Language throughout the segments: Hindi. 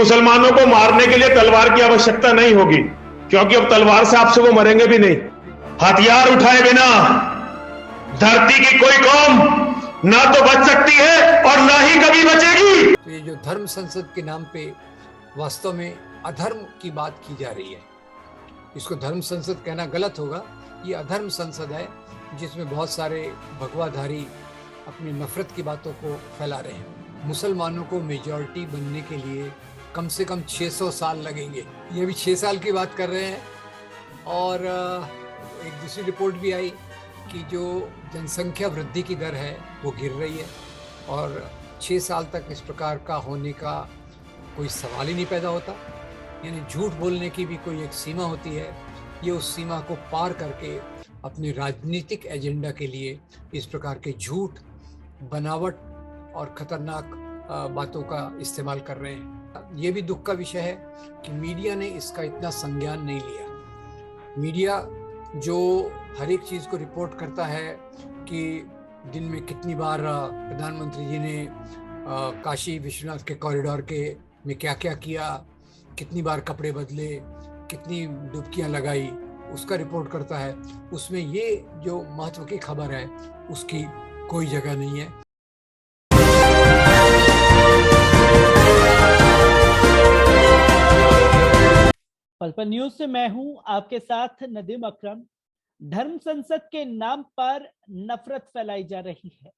मुसलमानों को मारने के लिए तलवार की आवश्यकता नहीं होगी, क्योंकि अब तलवार से आपसे वो मरेंगे भी नहीं। हथियार उठाए बिना धरती की कोई कौम ना तो बच सकती है और ना ही कभी बचेगी। तो ये जो धर्म संसद के नाम पे वास्तव में अधर्म की बात की जा रही है। इसको धर्म संसद कहना गलत होगा। ये अधर्म संसद है जिसमें बहुत सारे भगवाधारी अपनी नफरत की बातों को फैला रहे हैं। मुसलमानों को मेजॉरिटी बनने के लिए कम से कम 600 साल लगेंगे। ये भी 6 साल की बात कर रहे हैं। और एक दूसरी रिपोर्ट भी आई कि जो जनसंख्या वृद्धि की दर है वो गिर रही है और 6 साल तक इस प्रकार का होने का कोई सवाल ही नहीं पैदा होता। यानी झूठ बोलने की भी कोई एक सीमा होती है। ये उस सीमा को पार करके अपने राजनीतिक एजेंडा के लिए इस प्रकार के झूठ, बनावट और खतरनाक बातों का इस्तेमाल कर रहे हैं। ये भी दुख का विषय है कि मीडिया ने इसका इतना संज्ञान नहीं लिया। मीडिया जो हर एक चीज़ को रिपोर्ट करता है कि दिन में कितनी बार प्रधानमंत्री जी ने काशी विश्वनाथ के कॉरिडोर के में क्या क्या किया, कितनी बार कपड़े बदले, कितनी डुबकियां लगाई, उसका रिपोर्ट करता है। उसमें ये जो महत्व की खबर है उसकी कोई जगह नहीं है। पल न्यूज से मैं हूं आपके साथ नदीम अकरम। धर्म संसद के नाम पर नफरत फैलाई जा रही है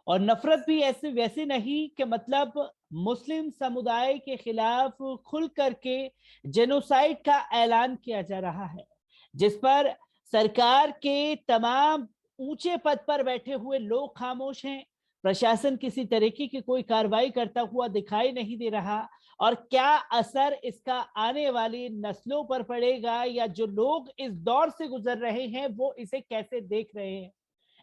और नफरत भी ऐसे वैसे नहीं कि मतलब मुस्लिम समुदाय के खिलाफ खुल करके जेनोसाइड का ऐलान किया जा रहा है, जिस पर सरकार के तमाम ऊंचे पद पर बैठे हुए लोग खामोश हैं। प्रशासन किसी तरीके की कोई कार्रवाई करता हुआ दिखाई नहीं दे रहा और क्या असर इसका आने वाली नस्लों पर पड़ेगा या जो लोग इस दौर से गुजर रहे हैं वो इसे कैसे देख रहे हैं,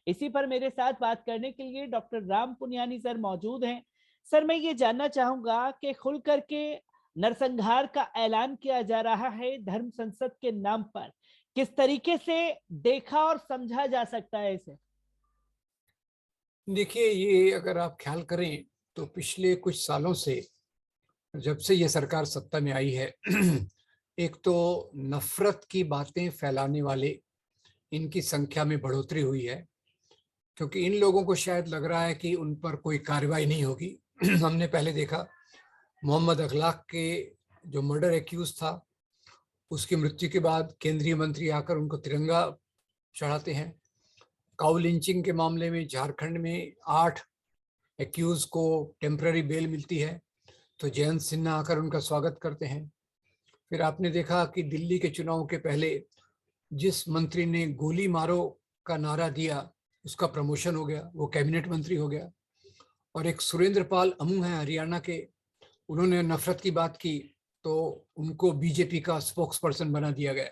इसी पर मेरे साथ बात करने के लिए डॉक्टर राम पुनियानी सर मौजूद हैं। सर, मैं ये जानना चाहूंगा कि खुल करके नरसंहार का ऐलान किया जा रहा है धर्म संसद के नाम पर, किस तरीके से देखा और समझा जा सकता है इसे? देखिए, ये अगर आप ख्याल करें तो पिछले कुछ सालों से जब से ये सरकार सत्ता में आई है एक तो नफरत की बातें फैलाने वाले इनकी संख्या में बढ़ोतरी हुई है, क्योंकि इन लोगों को शायद लग रहा है कि उन पर कोई कार्रवाई नहीं होगी। हमने पहले देखा मोहम्मद अखलाक के जो मर्डर एक्यूज था, उसकी मृत्यु के बाद केंद्रीय मंत्री आकर उनको तिरंगा चढ़ाते हैं। काऊ लिंचिंग के मामले में झारखंड में 8 एक्यूज को टेम्पररी बेल मिलती है तो जयंत सिन्हा आकर उनका स्वागत करते हैं। फिर आपने देखा कि दिल्ली के चुनाव के पहले जिस मंत्री ने गोली मारो का नारा दिया उसका प्रमोशन हो गया, वो कैबिनेट मंत्री हो गया। और एक सुरेंद्र पाल अमू है हरियाणा के, उन्होंने नफरत की बात की तो उनको बीजेपी का स्पोक्स पर्सन बना दिया गया।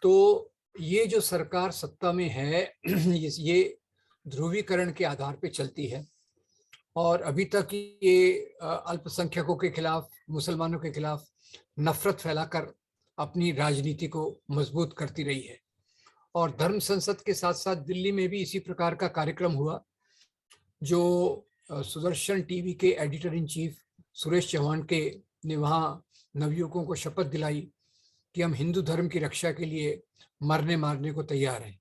तो ये जो सरकार सत्ता में है ये ध्रुवीकरण के आधार पे चलती है और अभी तक ये अल्पसंख्यकों के खिलाफ, मुसलमानों के खिलाफ नफरत फैलाकर अपनी राजनीति को मजबूत करती रही है। और धर्म संसद के साथ साथ दिल्ली में भी इसी प्रकार का कार्यक्रम हुआ, जो सुदर्शन टीवी के editor in chief Suresh Chauhan के ने वहाँ नवयुवकों को शपथ दिलाई कि हम हिंदू धर्म की रक्षा के लिए मरने मारने को तैयार हैं।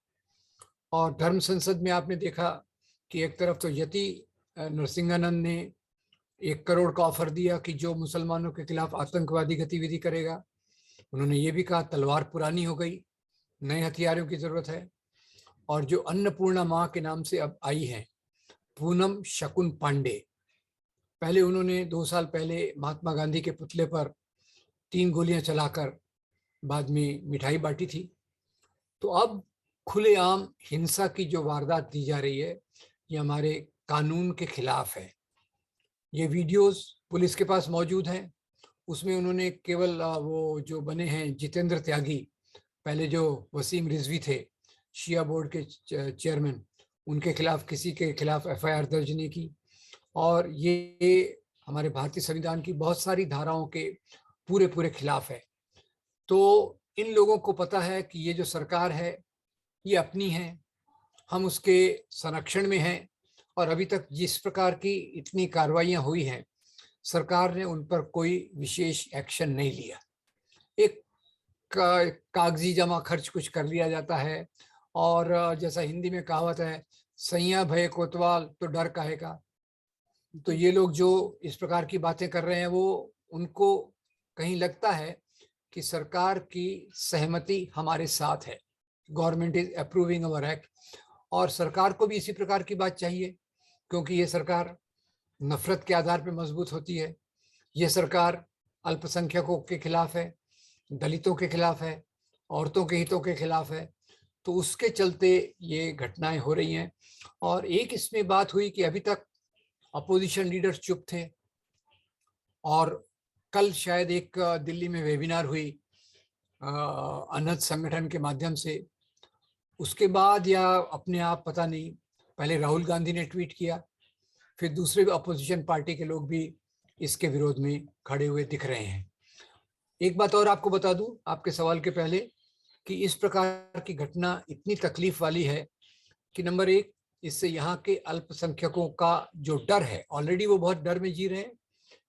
और धर्म संसद में आपने देखा कि एक तरफ तो यति नरसिंहानंद ने 1 करोड़ का ऑफर दिया कि जो मुसलमानों के खिलाफ आतंकवादी गतिविधि करेगा, उन्होंने ये भी कहा तलवार पुरानी हो गई, नए हथियारों की जरूरत है। और जो अन्नपूर्णा माँ के नाम से अब आई है पूनम शकुन पांडे, पहले उन्होंने 2 साल पहले महात्मा गांधी के पुतले पर 3 गोलियां चलाकर बाद में मिठाई बांटी थी। तो अब खुलेआम हिंसा की जो वारदात दी जा रही है ये हमारे कानून के खिलाफ है। ये वीडियोस पुलिस के पास मौजूद हैं। उसमें उन्होंने केवल वो जो बने हैं जितेंद्र त्यागी, पहले जो वसीम रिजवी थे शिया बोर्ड के चेयरमैन, उनके खिलाफ किसी के खिलाफ एफआईआर दर्ज नहीं की। और ये हमारे भारतीय संविधान की बहुत सारी धाराओं के पूरे खिलाफ है। तो इन लोगों को पता है कि ये जो सरकार है ये अपनी है, हम उसके संरक्षण में हैं। और अभी तक जिस प्रकार की इतनी कार्रवाइयाँ हुई हैं सरकार ने उन पर कोई विशेष एक्शन नहीं लिया। एक कागजी जमा खर्च कुछ कर लिया जाता है, और जैसा हिंदी में कहावत है, सैया भय कोतवाल तो डर काहे का। तो ये लोग जो इस प्रकार की बातें कर रहे हैं, वो उनको कहीं लगता है कि सरकार की सहमति हमारे साथ है, government is approving our act. और सरकार को भी इसी प्रकार की बात चाहिए, क्योंकि ये सरकार नफरत के आधार पर मजबूत होती है। ये सरकार अल्पसंख्यकों के खिलाफ है, दलितों के खिलाफ है, औरतों के हितों के खिलाफ है। तो उसके चलते ये घटनाएं हो रही हैं। और एक इसमें बात हुई कि अभी तक अपोजिशन लीडर्स चुप थे, और कल शायद एक दिल्ली में वेबिनार हुई अनहद संगठन के माध्यम से। उसके बाद या अपने आप पता नहीं, पहले राहुल गांधी ने ट्वीट किया, फिर दूसरे अपोजिशन पार्टी के लोग भी इसके विरोध में खड़े हुए दिख रहे हैं। एक बात और आपको बता दूं आपके सवाल के पहले, कि इस प्रकार की घटना इतनी तकलीफ वाली है कि नंबर एक, इससे यहाँ के अल्पसंख्यकों का जो डर है, ऑलरेडी वो बहुत डर में जी रहे हैं,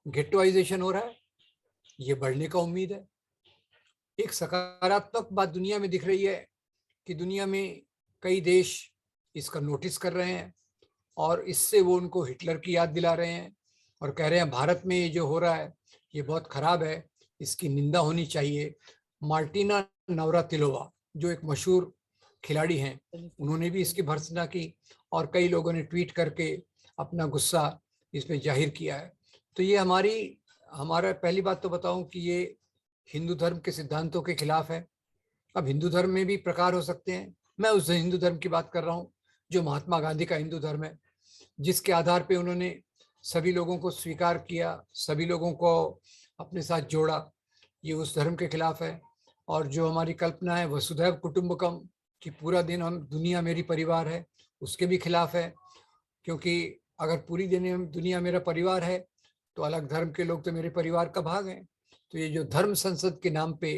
गेटोइजेशन हो रहा है, ये बढ़ने का उम्मीद है। एक सकारात्मक बात दुनिया में दिख रही है कि दुनिया में कई देश इसका नोटिस कर रहे हैं, और इससे वो उनको हिटलर की याद दिला रहे हैं, और कह रहे हैं भारत में ये जो हो रहा है ये बहुत खराब है, इसकी निंदा होनी चाहिए। मार्टिना नवरातिलोवा जो एक मशहूर खिलाड़ी हैं, उन्होंने भी इसकी भर्त्सना की, और कई लोगों ने ट्वीट करके अपना गुस्सा इस पे जाहिर किया है। तो ये हमारा पहली बात तो बताऊं कि ये हिंदू धर्म के सिद्धांतों के खिलाफ है। अब हिंदू धर्म में भी प्रकार हो सकते हैं, मैं उस हिंदू धर्म की बात कर रहा हूँ जो महात्मा गांधी का हिंदू धर्म है, जिसके आधार पे उन्होंने सभी लोगों को स्वीकार किया, सभी लोगों को अपने साथ जोड़ा। ये उस धर्म के खिलाफ है। और जो हमारी कल्पना है वसुधैव कुटुंबकम, कि पूरा दिन हम दुनिया मेरी परिवार है, उसके भी खिलाफ है। क्योंकि अगर पूरी दुनिया मेरा परिवार है तो अलग धर्म के लोग तो मेरे परिवार का भाग हैं। तो ये जो धर्म संसद के नाम पे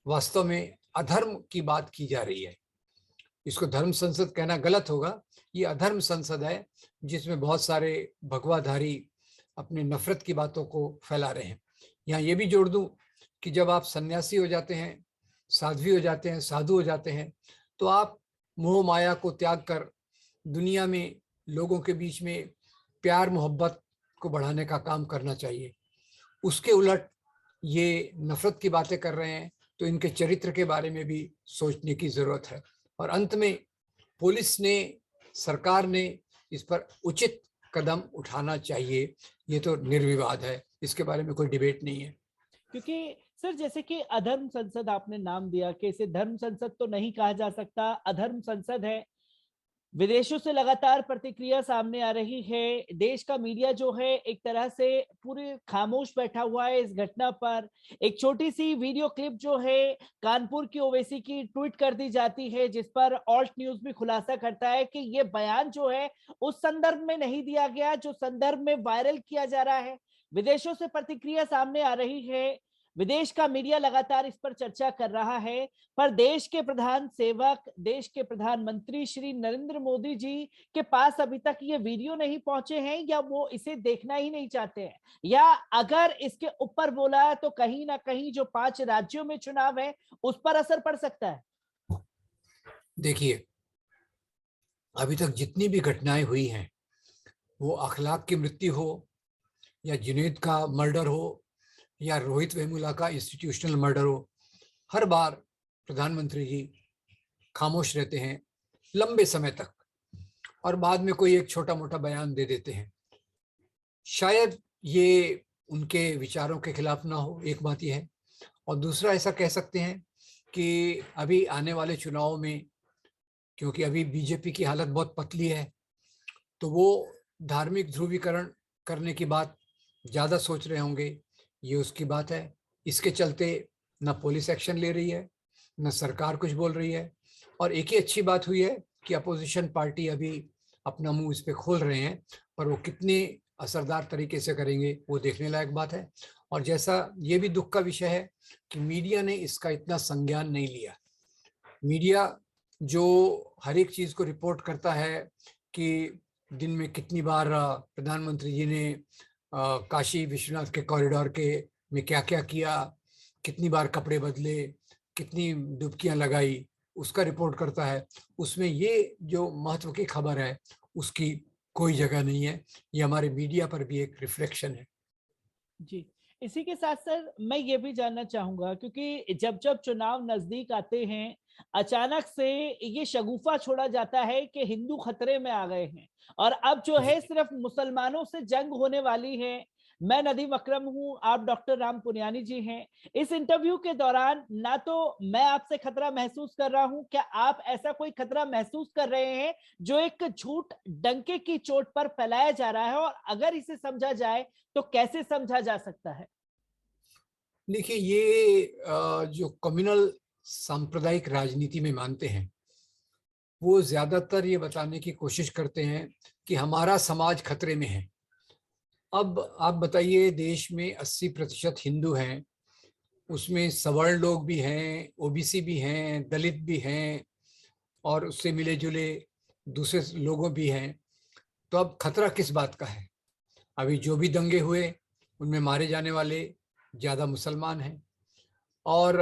वास्तव में अधर्म की बात की जा रही है, इसको धर्म संसद कहना गलत होगा। ये अधर्म संसद है जिसमें बहुत सारे भगवाधारी अपने नफरत की बातों को फैला रहे हैं। यहाँ ये भी जोड़ दूं कि जब आप सन्यासी हो जाते हैं, साध्वी हो जाते हैं, साधु हो जाते हैं, तो आप मोह माया को त्याग कर दुनिया में लोगों के बीच में प्यार मोहब्बत को बढ़ाने का काम करना चाहिए। उसके उलट ये नफरत की बातें कर रहे हैं, तो इनके चरित्र के बारे में भी सोचने की जरूरत है। और अंत में पुलिस ने, सरकार ने इस पर उचित कदम उठाना चाहिए, ये तो निर्विवाद है, इसके बारे में कोई डिबेट नहीं है। क्योंकि सर जैसे कि अधर्म संसद आपने नाम दिया, कि इसे धर्म संसद तो नहीं कहा जा सकता, अधर्म संसद है। विदेशों से लगातार प्रतिक्रिया सामने आ रही है। देश का मीडिया जो है एक तरह से पूरे खामोश बैठा हुआ है इस घटना पर। एक छोटी सी वीडियो क्लिप जो है कानपुर की ओवैसी की ट्वीट कर दी जाती है, जिस पर ऑल्ट न्यूज भी खुलासा करता है कि ये बयान जो है उस संदर्भ में नहीं दिया गया जो संदर्भ में वायरल किया जा रहा है। विदेशों से प्रतिक्रिया सामने आ रही है, विदेश का मीडिया लगातार इस पर चर्चा कर रहा है, पर देश के प्रधान सेवक, देश के प्रधानमंत्री श्री नरेंद्र मोदी जी के पास अभी तक ये वीडियो नहीं पहुंचे हैं, या वो इसे देखना ही नहीं चाहते हैं, या अगर इसके ऊपर बोला है तो कहीं ना कहीं जो 5 राज्यों में चुनाव है उस पर असर पड़ सकता है। देखिए, अभी तक जितनी भी घटनाएं हुई हैं, वो अखलाक की मृत्यु हो, या जुनैद का मर्डर हो, या रोहित वेमुला का इंस्टीट्यूशनल मर्डर हो, हर बार प्रधानमंत्री जी खामोश रहते हैं लंबे समय तक, और बाद में कोई एक छोटा मोटा बयान दे देते हैं। शायद ये उनके विचारों के खिलाफ ना हो, एक बात यह है। और दूसरा ऐसा कह सकते हैं कि अभी आने वाले चुनाव में, क्योंकि अभी बीजेपी की हालत बहुत पतली है, तो वो धार्मिक ध्रुवीकरण करने की बात ज़्यादा सोच रहे होंगे, ये उसकी बात है। इसके चलते न पुलिस एक्शन ले रही है, न सरकार कुछ बोल रही है। और एक ही अच्छी बात हुई है कि अपोजिशन पार्टी अभी अपना मुंह इस पे खोल रहे हैं, पर वो कितने असरदार तरीके से करेंगे वो देखने लायक बात है। और जैसा ये भी दुख का विषय है कि मीडिया ने इसका इतना संज्ञान नहीं लिया। मीडिया जो हर एक चीज को रिपोर्ट करता है कि दिन में कितनी बार प्रधानमंत्री जी ने काशी विश्वनाथ के कॉरिडोर के में क्या क्या किया, कितनी बार कपड़े बदले, कितनी डुबकियां लगाई, उसका रिपोर्ट करता है। उसमें ये जो महत्व की खबर है उसकी कोई जगह नहीं है। ये हमारे मीडिया पर भी एक रिफ्लेक्शन है। जी, इसी के साथ सर मैं ये भी जानना चाहूंगा, क्योंकि जब जब चुनाव नजदीक आते हैं अचानक से ये शगुफा छोड़ा जाता है कि हिंदू खतरे में आ गए हैं और अब जो है सिर्फ मुसलमानों से जंग होने वाली है। मैं नदीम अकरम हूं, आप डॉक्टर राम पुनियानी जी हैं। इस इंटरव्यू के दौरान ना तो मैं आपसे खतरा महसूस कर रहा हूं, क्या आप ऐसा कोई खतरा महसूस कर रहे हैं जो एक झूठ डंके की चोट पर फैलाया जा रहा है, और अगर इसे समझा जाए तो कैसे समझा जा सकता है? देखिए, ये जो कम्युनल सांप्रदायिक राजनीति में मानते हैं वो ज्यादातर ये बताने की कोशिश करते हैं कि हमारा समाज खतरे में है। अब आप बताइए, देश में 80% हिंदू हैं, उसमें सवर्ण लोग भी हैं, ओबीसी भी हैं, दलित भी हैं और उससे मिले जुले दूसरे लोगों भी हैं। तो अब खतरा किस बात का है? अभी जो भी दंगे हुए उनमें मारे जाने वाले ज्यादा मुसलमान हैं और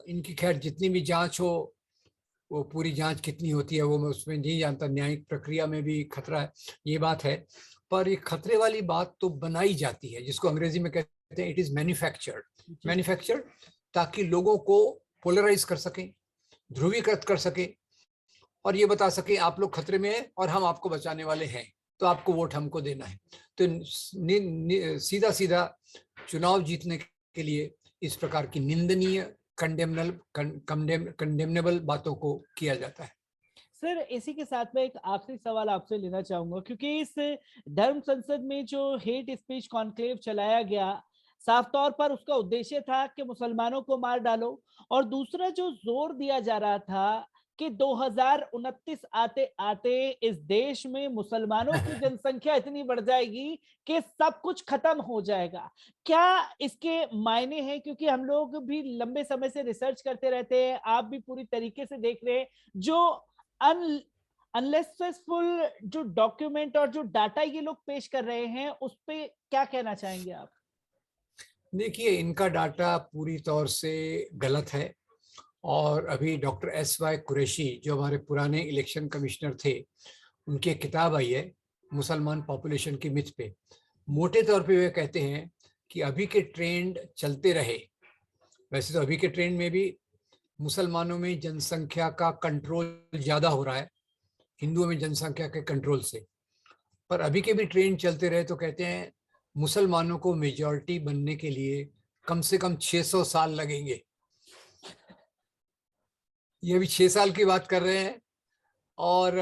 इनकी खैर जितनी भी जांच हो, वो पूरी जांच कितनी होती है वो मैं उसमें नहीं जानता, न्यायिक प्रक्रिया में भी खतरा है, ये बात है। पर ये खतरे वाली बात तो बनाई जाती है, जिसको अंग्रेजी में कहते हैं इट इज मैन्युफैक्चर्ड, ताकि लोगों को पोलराइज कर सकें, ध्रुवीकृत कर सके और ये बता सके आप लोग खतरे में हैं और हम आपको बचाने वाले हैं, तो आपको वोट हमको देना है। तो सीधा सीधा चुनाव जीतने के लिए इस प्रकार की निंदनीय कंडेमनेबल बातों को किया जाता है। सर इसी के साथ में एक आखिरी सवाल आपसे लेना चाहूंगा, क्योंकि इस धर्म संसद में जो हेट स्पीच कॉन्क्लेव चलाया गया, साफ तौर पर उसका उद्देश्य था कि मुसलमानों को मार डालो, और दूसरा जो जोर दिया जा रहा था कि 2029 आते आते इस देश में मुसलमानों की जनसंख्या इतनी बढ़ जाएगी कि सब कुछ खत्म हो जाएगा। क्या इसके मायने हैं? क्योंकि हम लोग भी लंबे समय से रिसर्च करते रहते हैं, आप भी पूरी तरीके से देख रहे हैं, जो अनलेसफुल जो डॉक्यूमेंट और जो डाटा ये लोग पेश कर रहे हैं उस पे क्या कहना चाहेंगे आप? देखिए, इनका डाटा पूरी तौर से गलत है और अभी डॉक्टर SY कुरैशी जो हमारे पुराने इलेक्शन कमिश्नर थे, उनकी एक किताब आई है मुसलमान पॉपुलेशन की मिथ पे। मोटे तौर पे वे कहते हैं कि अभी के ट्रेंड चलते रहे, वैसे तो अभी के ट्रेंड में भी मुसलमानों में जनसंख्या का कंट्रोल ज्यादा हो रहा है हिंदुओं में जनसंख्या के कंट्रोल से, पर अभी के भी ट्रेंड चलते रहे तो कहते हैं मुसलमानों को मेजॉरिटी बनने के लिए कम से कम 600 साल लगेंगे। ये अभी 6 साल की बात कर रहे हैं। और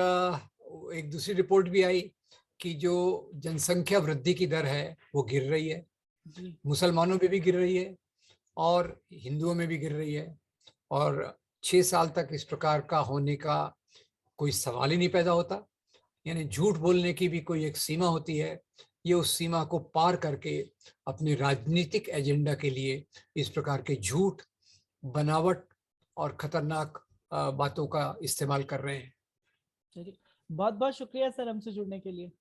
एक दूसरी रिपोर्ट भी आई कि जो जनसंख्या वृद्धि की दर है वो गिर रही है, मुसलमानों में भी गिर रही है और हिंदुओं में भी गिर रही है, और 6 साल तक इस प्रकार का होने का कोई सवाल ही नहीं पैदा होता। यानी झूठ बोलने की भी कोई एक सीमा होती है, ये उस सीमा को पार करके अपने राजनीतिक एजेंडा के लिए इस प्रकार के झूठ, बनावट और खतरनाक बातों का इस्तेमाल कर रहे हैं। चलिए, बहुत बहुत शुक्रिया सर हमसे जुड़ने के लिए।